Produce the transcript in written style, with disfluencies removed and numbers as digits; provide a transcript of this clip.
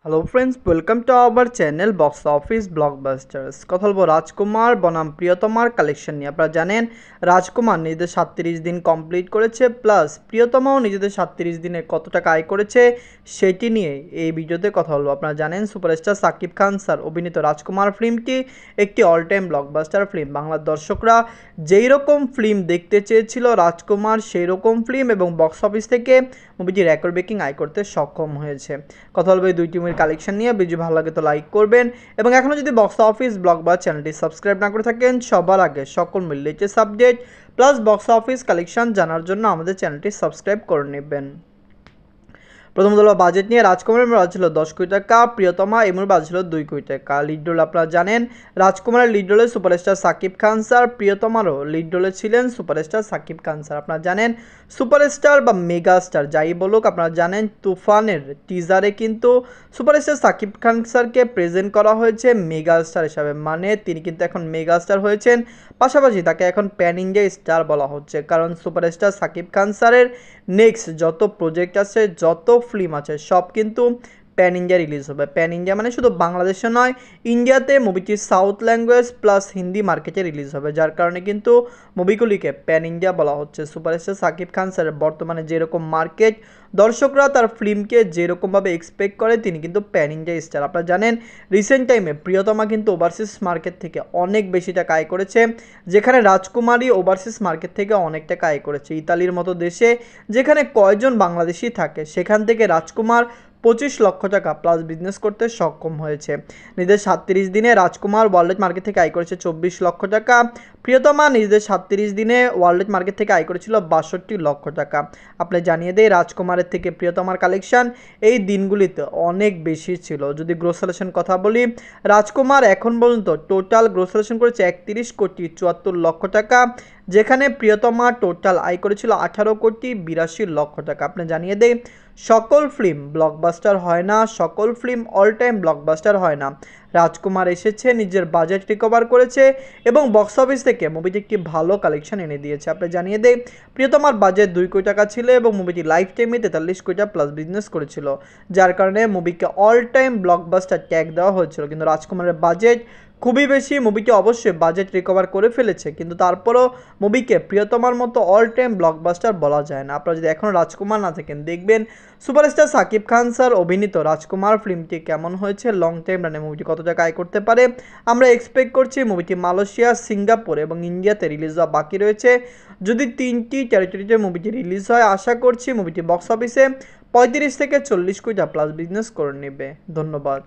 Hello friends, welcome to our channel box office blockbusters. কথা বলবো রাজকুমার বনাম প্রিয়তমার কালেকশন নিয়ে। আপনারা জানেন রাজকুমার নিজেদের 37 দিন কমপ্লিট করেছে, প্লাস প্রিয়তমাও নিজেদের 37 দিনে কত টাকা আয় করেছে সেটি নিয়ে এই ভিডিওতে কথা বলবো। আপনারা জানেন সুপারস্টার সাকিব খান স্যার অভিনীত রাজকুমার ফিল্মটি একটি অল টাইম ব্লকবাস্টার ফিল্ম। বাংলার দর্শকরা যেই রকম ফিল্ম দেখতে চেয়েছিল রাজকুমার সেই রকম ফিল্ম, এবং বক্স অফিস থেকে মুভিটি রেকর্ড ব্রেকিং আয় করতে সক্ষম হয়েছে। কথা বলবো এই দুই টিমের কালেকশন নিয়ে। ভিডিও ভালো লাগে তো লাইক করবেন, এবং এখনও যদি বক্স অফিস ব্লগ বা চ্যানেলটি সাবস্ক্রাইব না করে থাকেন সবার আগে সকল related subject plus box office collection জানার জন্য আমাদের চ্যানেলটি সাবস্ক্রাইব করে নেবেন। প্রথমত হলো বাজেট নিয়ে। রাজকুমারের বাজেট ছিল 10 কোটি টাকা, প্রিয়তমা এমন বাজেট ছিল 2 কোটি টাকা। লিড রোল আপনারা জানেন রাজকুমারের lead রোলে superstar Shakib Khan sir, প্রিয়তমারও lead রোলে ছিলেন সুপারস্টার সাকিব খান স্যার। আপনারা জানেন সুপারস্টার বা মেগা স্টার যাই বলুক, আপনারা জানেন তুফানের টিজারে কিন্তু সুপারস্টার সাকিব খান স্যারকে প্রেজেন্ট করা হয়েছে মেগা স্টার হিসাবে, মানে তিনি কিন্তু এখন মেগা স্টার হয়েছেন। পাশাপাশি তাকে এখন প্যান ইন্ডিয়া স্টার বলা হচ্ছে, কারণ সুপারস্টার সাকিব খান স্যারের নেক্সট যত প্রজেক্ট আছে, যত ফিল্ম আছে, সব কিন্তু প্যান ইন্ডিয়া রিলিজ হবে। প্যান ইন্ডিয়া মানে শুধু বাংলাদেশে নয়, ইন্ডিয়াতে মুভিটি সাউথ ল্যাঙ্গুয়েজ প্লাস হিন্দি মার্কেটে রিলিজ হবে, যার কারণে কিন্তু মুভিগুলিকে প্যান ইন্ডিয়া বলা হচ্ছে। সুপারস্টার সাকিব খান স্যারের বর্তমানে যেরকম মার্কেট, দর্শকরা তার ফিল্মকে যেরকমভাবে এক্সপেক্ট করে, তিনি কিন্তু প্যান ইন্ডিয়া স্টার। আপনারা জানেন রিসেন্ট টাইমে প্রিয়তমা কিন্তু ওভারসিজ মার্কেট থেকে অনেক বেশি টাকা আয় করেছে, যেখানে রাজকুমারী ওভারসিজ মার্কেট থেকে অনেক টাকা আয় করেছে। ইতালির মতো দেশে যেখানে কয়জন বাংলাদেশি থাকে, সেখান থেকে রাজকুমার 25 লক্ষ টাকা প্লাস বিজনেস করতে সক্ষম হয়েছে। নিজেদের 37 দিনে রাজকুমার ওয়ার্ল্ড মার্কেট থেকে আয় করেছে 24 লক্ষ টাকা। প্রিয়তমা নিজেদের 37 দিনে ওয়ার্ল্ড মার্কেট থেকে আয় করেছিল 62 লক্ষ টাকা। আপনি জানিয়ে দেয় রাজকুমারের থেকে প্রিয়তমার কালেকশন এই দিনগুলিতে অনেক বেশি ছিল। যদি গ্রোস কালেকশন কথা বলি, রাজকুমার এখন পর্যন্ত টোটাল গ্রোস কালেকশন করেছে 31 কোটি 74 লক্ষ টাকা, যেখানে প্রিয়তমা টোটাল আয় করেছিল 18 কোটি 82 লক্ষ টাকা। আপনি জানিয়ে দেয় সকল ফিল্ম ব্লকবাস্টার হয় না, সকল ফিল্ম অল টাইম ব্লকবাস্টার হয় না। রাজকুমার এসেছে, নিজের বাজেট রিকভার করেছে, এবং বক্স অফিস থেকে মুভিটি একটি ভালো কালেকশন এনে দিয়েছে। আপনি জানিয়ে দেয় প্রিয়তমার বাজেট 2 কোটি টাকা ছিল, এবং মুভিটি লাইফ টাইমে 43 কোটি টাকা প্লাস বিজনেস করেছিল, যার কারণে মুভিকে অল টাইম ব্লকবাস্টার ট্যাগ দেওয়া হয়েছিল। কিন্তু রাজকুমারের বাজেট খুবই বেশি, মুভিটি অবশ্যই বাজেট রিকভার করে ফেলেছে, কিন্তু তারপরও মুভিকে প্রিয়তমার মতো অল টাইম ব্লকবাস্টার বলা যায় না। আপনারা যদি এখনও রাজকুমার না থাকেন, দেখবেন সুপারস্টার সাকিব খান স্যার অভিনীত রাজকুমার ফিল্মটি কেমন হয়েছে, লং টাইম রানে মুভিটি কত টাকা আয় করতে পারে। আমরা এক্সপেক্ট করছি মুভিটি মালয়েশিয়া, সিঙ্গাপুর এবং ইন্ডিয়াতে রিলিজ হওয়া বাকি রয়েছে। যদি 3টি টেরিটরিতে মুভিটি রিলিজ হয়, আশা করছি মুভিটি বক্স অফিসে 35 থেকে 40 কোটি প্লাস বিজনেস করে নেবে। ধন্যবাদ।